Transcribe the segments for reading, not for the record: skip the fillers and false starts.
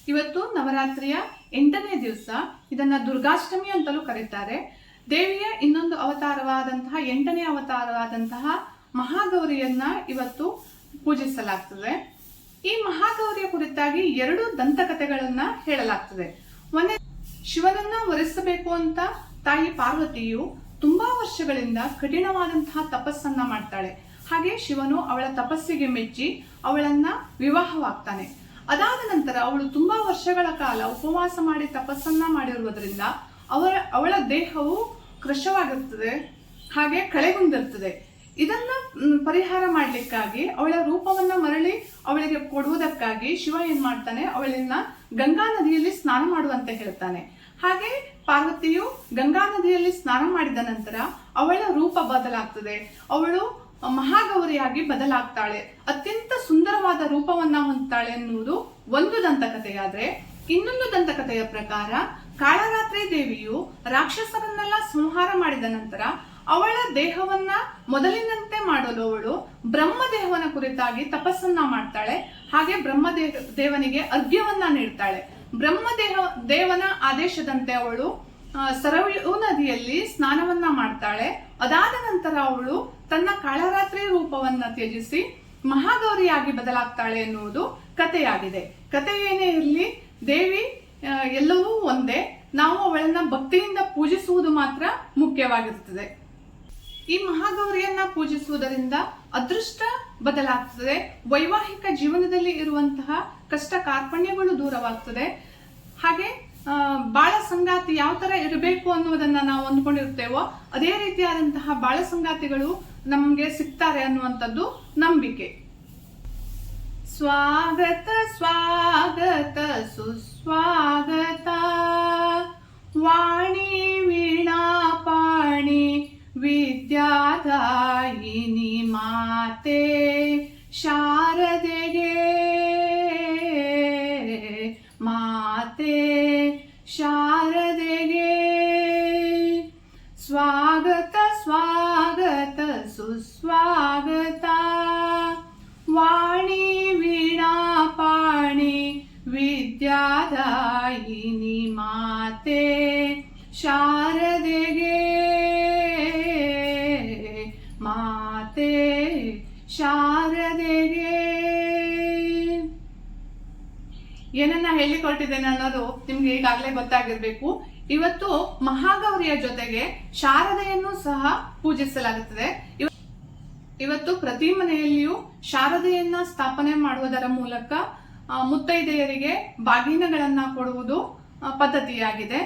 ಇವತ್ತು ನವರಾತ್ರಿಯ 8ನೇ ದಿವಸ. ಇದನ್ನ ದುರ್ಗಾಷ್ಟಮಿ ಅಂತಲೂ ಕರೀತಾರೆ. ದೇವಿಯ ಇನ್ನೊಂದು ಅವತಾರವಾದಂತಹ 8ನೇ ಅವತಾರವಾದಂತಹ ಮಹಾಗೌರಿಯನ್ನ ಇವತ್ತು ಪೂಜಿಸಲಾಗ್ತದೆ. ಈ ಮಹಾಗೌರಿಯ ಕುರಿತಾಗಿ 2 ದಂತಕಥೆಗಳನ್ನ ಹೇಳಲಾಗ್ತದೆ. ಒಂದೇ, ಶಿವನನ್ನ ವರಿಸಬೇಕು ಅಂತ ತಾಯಿ ಪಾರ್ವತಿಯು ತುಂಬಾ ವರ್ಷಗಳಿಂದ ಕಠಿಣವಾದಂತಹ ತಪಸ್ಸನ್ನ ಮಾಡ್ತಾಳೆ. ಹಾಗೆ ಶಿವನು ಅವಳ ತಪಸ್ಸಿಗೆ ಮೆಚ್ಚಿ ಅವಳನ್ನ ವಿವಾಹವಾಗ್ತಾನೆ. ಅದಾದ ನಂತರ ಅವಳು ತುಂಬಾ ವರ್ಷಗಳ ಕಾಲ ಉಪವಾಸ ಮಾಡಿ ತಪಸ್ಸನ್ನ ಮಾಡಿರುವುದರಿಂದ ಅವಳ ದೇಹವು ಕೃಶವಾಗಿರ್ತದೆ, ಹಾಗೆ ಕಳೆಗುಂದಿರ್ತದೆ. ಇದನ್ನ ಪರಿಹಾರ ಮಾಡ್ಲಿಕ್ಕಾಗಿ ಅವಳ ರೂಪವನ್ನ ಮರಳಿ ಅವಳಿಗೆ ಕೊಡುವುದಕ್ಕಾಗಿ ಶಿವ ಏನ್ ಮಾಡ್ತಾನೆ, ಅವಳನ್ನ ಗಂಗಾ ನದಿಯಲ್ಲಿ ಸ್ನಾನ ಮಾಡುವಂತೆ ಹೇಳ್ತಾನೆ. ಹಾಗೆ ಪಾರ್ವತಿಯು ಗಂಗಾ ನದಿಯಲ್ಲಿ ಸ್ನಾನ ಮಾಡಿದ ನಂತರ ಅವಳ ರೂಪ ಬದಲಾಗ್ತದೆ. ಅವಳು ಮಹಾಗೌರಿಯಾಗಿ ಬದಲಾಗ್ತಾಳೆ, ಅತ್ಯಂತ ಸುಂದರವಾದ ರೂಪವನ್ನ ಹೊಂದ್ತಾಳೆ ಎನ್ನುವುದು ಒಂದು ದಂತಕಥೆಯಾದ್ರೆ, ಇನ್ನೊಂದು ದಂತಕಥೆಯ ಪ್ರಕಾರ ಕಾಳರಾತ್ರಿ ದೇವಿಯು ರಾಕ್ಷಸರನ್ನೆಲ್ಲ ಸಂಹಾರ ಮಾಡಿದ ನಂತರ ಅವಳ ದೇಹವನ್ನ ಮೊದಲಿನಂತೆ ಮಾಡಲು ಅವಳು ಬ್ರಹ್ಮದೇವನ ಕುರಿತಾಗಿ ತಪಸ್ಸನ್ನ ಮಾಡ್ತಾಳೆ. ಹಾಗೆ ಬ್ರಹ್ಮದೇವನಿಗೆ ಅರ್ಘ್ಯವನ್ನ ನೀಡ್ತಾಳೆ. ದೇವನ ಆದೇಶದಂತೆ ಅವಳು ಸರಯೂ ನದಿಯಲ್ಲಿ ಸ್ನಾನವನ್ನ ಮಾಡ್ತಾಳೆ. ಅದಾದ ನಂತರ ಅವಳು ತನ್ನ ಕಾಳರಾತ್ರಿ ರೂಪವನ್ನ ತ್ಯಜಿಸಿ ಮಹಾಗೌರಿಯಾಗಿ ಬದಲಾಗ್ತಾಳೆ ಎನ್ನುವುದು ಕಥೆಯಾಗಿದೆ. ಕಥೆ ಏನೇ ಇರಲಿ, ದೇವಿ ಎಲ್ಲವೂ ಒಂದೇ. ನಾವು ಅವಳನ್ನ ಭಕ್ತಿಯಿಂದ ಪೂಜಿಸುವುದು ಮಾತ್ರ ಮುಖ್ಯವಾಗಿರುತ್ತದೆ. ಈ ಮಹಾಗೌರಿಯನ್ನ ಪೂಜಿಸುವುದರಿಂದ ಅದೃಷ್ಟ ಬದಲಾಗ್ತದೆ. ವೈವಾಹಿಕ ಜೀವನದಲ್ಲಿ ಇರುವಂತಹ ಕಷ್ಟ ಕಾರ್ಪಣ್ಯಗಳು ದೂರವಾಗ್ತದೆ. ಹಾಗೆ ಬಾಳ ಸಂಗಾತಿ ಯಾವ ತರ ಇರಬೇಕು ಅನ್ನುವುದನ್ನ ನಾವು ಅಂದ್ಕೊಂಡಿರ್ತೇವೋ ಅದೇ ರೀತಿಯಾದಂತಹ ಬಾಳ ಸಂಗಾತಿಗಳು ನಮ್ಗೆ ಸಿಗ್ತಾರೆ ಅನ್ನುವಂಥದ್ದು ನಂಬಿಕೆ. ಸ್ವಾಗತ ಸ್ವಾಗತ ಸುಸ್ವಾಗತ ವಾಣಿ ವೀಣಾ ಪಾಣಿ ವಿದ್ಯಾದಾಯಿನಿ ಮಾತೆ ಶಾರದೆಗೆ, ಮಾತೆ ಶಾರದೆಗೆ ಸ್ವಾಗತ ಸ್ವಾಗತ ಸುಸ್ವಾಗತ ವಾಣಿ ವೀಣಾ ಪಾಣಿ ವಿದ್ಯಾದಾಯಿನಿ ಮಾತೆ ಶಾರದೆಗೆ, ಮಾತೆ ಶಾರದೆಗೆ. ಏನನ್ನ ಹೇಳಿಕೊಟ್ಟಿದ್ದೇನೆ ಅನ್ನೋದು ನಿಮ್ಗೆ ಈಗಾಗಲೇ ಗೊತ್ತಾಗಿರ್ಬೇಕು. ಇವತ್ತು ಮಹಾಗೌರಿಯ ಜೊತೆಗೆ ಶಾರದೆಯನ್ನು ಸಹ ಪೂಜಿಸಲಾಗುತ್ತದೆ. ಇವತ್ತು ಪ್ರತಿ ಮನೆಯಲ್ಲಿಯೂ ಶಾರದೆಯನ್ನ ಸ್ಥಾಪನೆ ಮಾಡುವುದರ ಮೂಲಕ ಮುತ್ತೈದೆಯರಿಗೆ ಬಾಗಿನಗಳನ್ನ ಕೊಡುವುದು ಪದ್ಧತಿಯಾಗಿದೆ.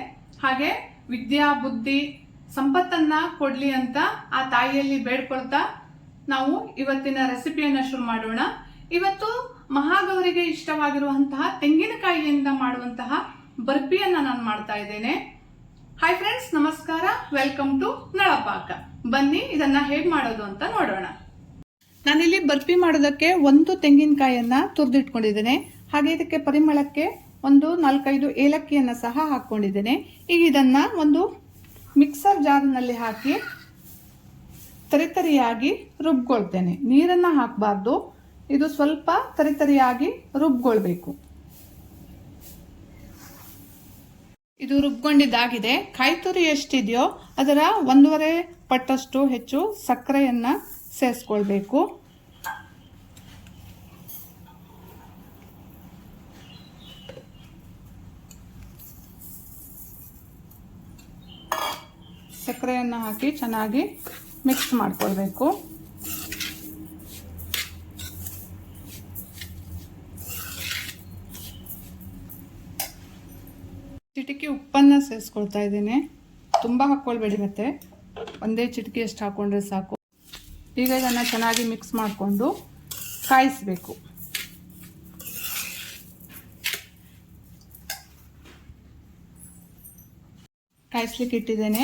ಹಾಗೆ ವಿದ್ಯಾ ಬುದ್ಧಿ ಸಂಪತ್ತನ್ನ ಕೊಡ್ಲಿ ಅಂತ ಆ ತಾಯಿಯಲ್ಲಿ ಬೇಡ್ಕೊಳ್ತಾ ನಾವು ಇವತ್ತಿನ ರೆಸಿಪಿಯನ್ನ ಶುರು ಮಾಡೋಣ. ಇವತ್ತು ಮಹಾಗೌರಿಗೆ ಇಷ್ಟವಾಗಿರುವಂತಹ ತೆಂಗಿನಕಾಯಿಯಿಂದ ಮಾಡುವಂತಹ ಬರ್ಫಿಯನ್ನ ನಾನು ಮಾಡ್ತಾ ಇದ್ದೇನೆ. ಹಾಯ್ ಫ್ರೆಂಡ್ಸ್, ನಮಸ್ಕಾರ, ವೆಲ್ಕಮ್ ಟು ನಳಪಾಕ. ಬನ್ನಿ ಇದನ್ನ ಹೇಗ್ ಮಾಡೋದು ಅಂತ ನೋಡೋಣ. ನಾನಿಲ್ಲಿ ಬರ್ಫಿ ಮಾಡೋದಕ್ಕೆ 1 ತೆಂಗಿನಕಾಯಿಯನ್ನ ತುರಿದಿಟ್ಕೊಂಡಿದ್ದೇನೆ. ಹಾಗೆ ಇದಕ್ಕೆ ಪರಿಮಳಕ್ಕೆ 4-5 ಏಲಕ್ಕಿಯನ್ನ ಸಹ ಹಾಕೊಂಡಿದ್ದೇನೆ. ಈಗ ಇದನ್ನ ಒಂದು ಮಿಕ್ಸರ್ ಜಾರ್ನಲ್ಲಿ ಹಾಕಿ ತರಿತರಿಯಾಗಿ ರುಬ್ಕೊಳ್ತೇನೆ. ನೀರನ್ನ ಹಾಕಬಾರ್ದು, ಇದು ಸ್ವಲ್ಪ ತರಿತರಿಯಾಗಿ ರುಬ್ಕೊಳ್ಬೇಕು. ಇದು ರುಬ್ಕೊಂಡಿದ್ದಾಗಿದೆ. ಕಾಯಿ ತುರಿ ಎಷ್ಟಿದೆಯೋ ಅದರ 1.5 ಪಟ್ಟಷ್ಟು ಹೆಚ್ಚು ಸಕ್ಕರೆಯನ್ನ ಸೇರಿಸ್ಕೊಳ್ಬೇಕು. ಸಕ್ಕರೆಯನ್ನ ಹಾಕಿ ಚೆನ್ನಾಗಿ ಮಿಕ್ಸ್ ಮಾಡ್ಕೊಳ್ಬೇಕು. ಚಿಟಿಕೆ ಉಪ್ಪನ್ನ ಸೇರಿಸ್ಕೊಳ್ತಾ ಇದ್ದೇನೆ. ತುಂಬ ಹಾಕ್ಕೊಳ್ಬೇಡಿ, ಮತ್ತೆ ಒಂದೇ ಚಿಟಿಕೆ ಎಷ್ಟು ಹಾಕೊಂಡ್ರೆ ಸಾಕು. ಈಗ ಇದನ್ನು ಚೆನ್ನಾಗಿ ಮಿಕ್ಸ್ ಮಾಡಿಕೊಂಡು ಕಾಯಿಸಬೇಕು. ಕಾಯಿಸ್ಲಿಕ್ಕೆ ಇಟ್ಟಿದ್ದೇನೆ.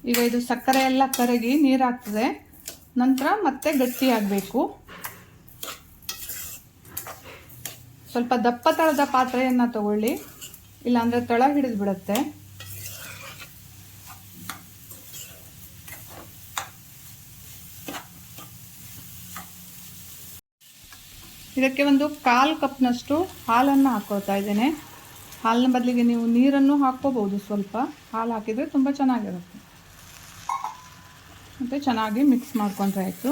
ಈಗ ಇದು ಸಕ್ಕರೆ ಎಲ್ಲ ಕರಗಿ ನೀರಾಗ್ತದೆ. ನಂತರ ಮತ್ತೆ ಗಟ್ಟಿ ಆಗಬೇಕು. ಸ್ವಲ್ಪ ದಪ್ಪ ತಳದ ಪಾತ್ರೆಯನ್ನು ತಗೊಳ್ಳಿ, ಇಲ್ಲಾಂದರೆ ತಳ ಹಿಡಿದು ಬಿಡುತ್ತೆ. ಇದಕ್ಕೆ ಒಂದು 1/4 ಕಪ್ನಷ್ಟು ಹಾಲನ್ನು ಹಾಕೊಳ್ತಾ ಇದ್ದೇನೆ. ಹಾಲಿನ ಬದಲಿಗೆ ನೀವು ನೀರನ್ನು ಹಾಕ್ಕೋಬಹುದು. ಸ್ವಲ್ಪ ಹಾಲು ಹಾಕಿದರೆ ತುಂಬ ಚೆನ್ನಾಗಿರುತ್ತೆ. ಮತ್ತು ಚೆನ್ನಾಗಿ ಮಿಕ್ಸ್ ಮಾಡ್ಕೊಂಡ್ರೆ ಆಯಿತು.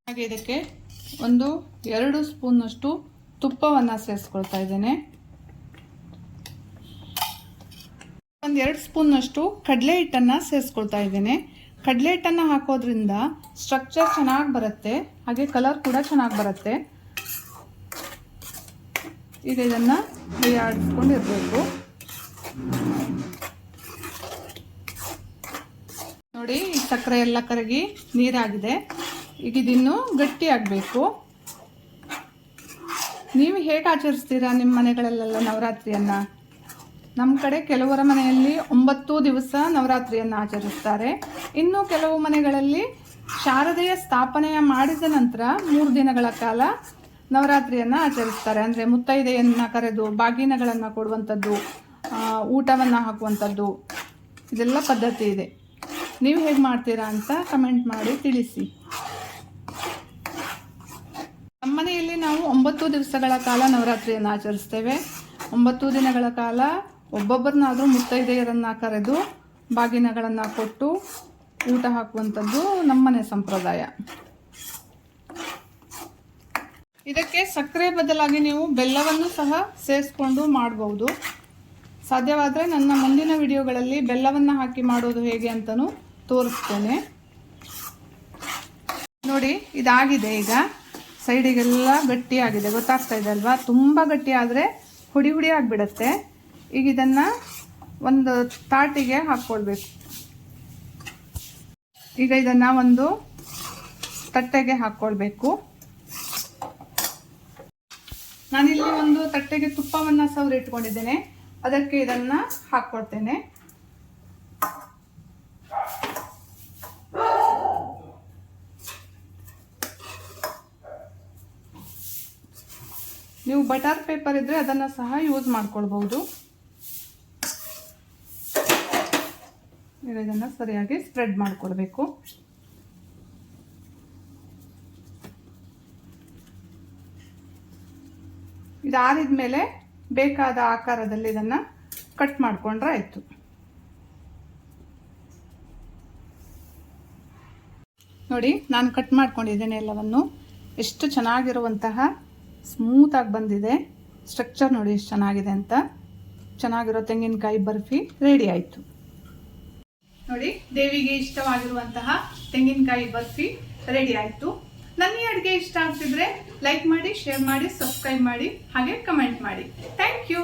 ಹಾಗೆ ಇದಕ್ಕೆ 1-2 ಸ್ಪೂನ್ನಷ್ಟು ತುಪ್ಪವನ್ನು ಸೇರಿಸ್ಕೊಳ್ತಾ ಇದ್ದೇನೆ. 1-2 ಸ್ಪೂನ್ನಷ್ಟು ಕಡಲೆ ಹಿಟ್ಟನ್ನು ಸೇರಿಸ್ಕೊಳ್ತಾ ಇದ್ದೇನೆ. ಕಡಲೆ ಹಿಟ್ಟನ್ನು ಹಾಕೋದ್ರಿಂದ ಸ್ಟ್ರಕ್ಚರ್ ಚೆನ್ನಾಗಿ ಬರುತ್ತೆ, ಹಾಗೆ ಕಲರ್ ಕೂಡ ಚೆನ್ನಾಗಿ ಬರುತ್ತೆ. ಈಗ ಇದನ್ನು ಆಡಿಸ್ಕೊಂಡಿರಬೇಕು. ನೋಡಿ, ಈ ಸಕ್ಕರೆ ಎಲ್ಲ ಕರಗಿ ನೀರಾಗಿದೆ. ಈಗ ಇದಿನ್ನೂ ಗಟ್ಟಿ ಆಗಬೇಕು. ನೀವು ಹೇಗೆ ಆಚರಿಸ್ತೀರಾ ನಿಮ್ಮ ಮನೆಗಳಲ್ಲೆಲ್ಲ ನವರಾತ್ರಿಯನ್ನು? ನಮ್ಮ ಕಡೆ ಕೆಲವರ ಮನೆಯಲ್ಲಿ 9 ದಿವಸ ನವರಾತ್ರಿಯನ್ನು ಆಚರಿಸ್ತಾರೆ. ಇನ್ನು ಕೆಲವು ಮನೆಗಳಲ್ಲಿ ಶಾರದೆಯ ಸ್ಥಾಪನೆಯ ಮಾಡಿದ ನಂತರ 3 ದಿನಗಳ ಕಾಲ ನವರಾತ್ರಿಯನ್ನು ಆಚರಿಸ್ತಾರೆ. ಅಂದರೆ ಮುತ್ತೈದೆಯನ್ನು ಕರೆದು ಬಾಗಿನಗಳನ್ನು ಕೊಡುವಂಥದ್ದು, ಊಟವನ್ನು ಹಾಕುವಂಥದ್ದು, ಇದೆಲ್ಲ ಪದ್ಧತಿ ಇದೆ. ನೀವು ಹೇಗೆ ಮಾಡ್ತೀರಾ ಅಂತ ಕಮೆಂಟ್ ಮಾಡಿ ತಿಳಿಸಿ. ನಮ್ಮ ಮನೆಯಲ್ಲಿ ನಾವು 9 ದಿವಸಗಳ ಕಾಲ ನವರಾತ್ರಿಯನ್ನು ಆಚರಿಸ್ತೇವೆ. 9 ದಿನಗಳ ಕಾಲ ಒಬ್ಬೊಬ್ಬರನ್ನಾದರೂ ಮುತ್ತೈದೆಯರನ್ನು ಕರೆದು ಬಾಗಿನಗಳನ್ನು ಕೊಟ್ಟು ಊಟ ಹಾಕುವಂಥದ್ದು ನಮ್ಮನೆ ಸಂಪ್ರದಾಯ. ಇದಕ್ಕೆ ಸಕ್ಕರೆ ಬದಲಾಗಿ ನೀವು ಬೆಲ್ಲವನ್ನು ಸಹ ಸೇರಿಸ್ಕೊಂಡು ಮಾಡಬಹುದು. ಸಾಧ್ಯವಾದರೆ ನನ್ನ ಮುಂದಿನ ವಿಡಿಯೋಗಳಲ್ಲಿ ಬೆಲ್ಲವನ್ನು ಹಾಕಿ ಮಾಡೋದು ಹೇಗೆ ಅಂತಲೂ ತೋರಿಸ್ತೇನೆ. ನೋಡಿ, ಇದಾಗಿದೆ. ಈಗ ಸೈಡಿಗೆಲ್ಲ ಗಟ್ಟಿಯಾಗಿದೆ, ಗೊತ್ತಾಗ್ತಾ ಇದೆ ಅಲ್ವಾ? ತುಂಬ ಗಟ್ಟಿ ಆದರೆ ಹುಡಿ ಹುಡಿ ಆಗಿಬಿಡುತ್ತೆ. ಈಗ ಇದನ್ನು ಒಂದು ತಾಟಿಗೆ ಹಾಕ್ಕೊಳ್ಬೇಕು. ಈಗ ಇದನ್ನು ಒಂದು ತಟ್ಟೆಗೆ ಹಾಕ್ಕೊಳ್ಬೇಕು. ನಾನಿಲ್ಲಿ ಒಂದು ತಟ್ಟೆಗೆ ತುಪ್ಪವನ್ನು ಸವರಿ ಇಟ್ಕೊಂಡಿದ್ದೇನೆ. ಅದಕ್ಕೆ ಇದನ್ನು ಹಾಕ್ಕೊಳ್ತೇನೆ. ನೀವು ಬಟರ್ ಪೇಪರ್ ಇದ್ದರೆ ಅದನ್ನು ಸಹ ಯೂಸ್ ಮಾಡ್ಕೊಳ್ಬಹುದು. ಇದನ್ನು ಸರಿಯಾಗಿ ಸ್ಪ್ರೆಡ್ ಮಾಡಿಕೊಳ್ಬೇಕು. ಇದಾರಿದ ಮೇಲೆ ಬೇಕಾದ ಆಕಾರದಲ್ಲಿ ಇದನ್ನು ಕಟ್ ಮಾಡಿಕೊಂಡ್ರೆ ಆಯಿತು. ನೋಡಿ, ನಾನು ಕಟ್ ಮಾಡ್ಕೊಂಡಿದ್ದೇನೆ ಎಲ್ಲವನ್ನು. ಎಷ್ಟು ಚೆನ್ನಾಗಿರುವಂತಹ ಸ್ಮೂತಾಗಿ ಬಂದಿದೆ. ಸ್ಟ್ರಕ್ಚರ್ ನೋಡಿ ಎಷ್ಟು ಚೆನ್ನಾಗಿದೆ ಅಂತ. ಚೆನ್ನಾಗಿರೋ ತೆಂಗಿನಕಾಯಿ ಬರ್ಫಿ ರೆಡಿ ಆಯಿತು. ನೋಡಿ, ದೇವಿಗೆ ಇಷ್ಟವಾಗಿರುವಂತಹ ತೆಂಗಿನಕಾಯಿ ಬರ್ಫಿ ರೆಡಿ ಆಯಿತು. ನನ್ನ ಈ ಅಡುಗೆ ಇಷ್ಟ ಆಗ್ತಿದ್ರೆ ಲೈಕ್ ಮಾಡಿ, ಶೇರ್ ಮಾಡಿ, ಸಬ್ಸ್ಕ್ರೈಬ್ ಮಾಡಿ, ಹಾಗೆ ಕಮೆಂಟ್ ಮಾಡಿ. Thank you.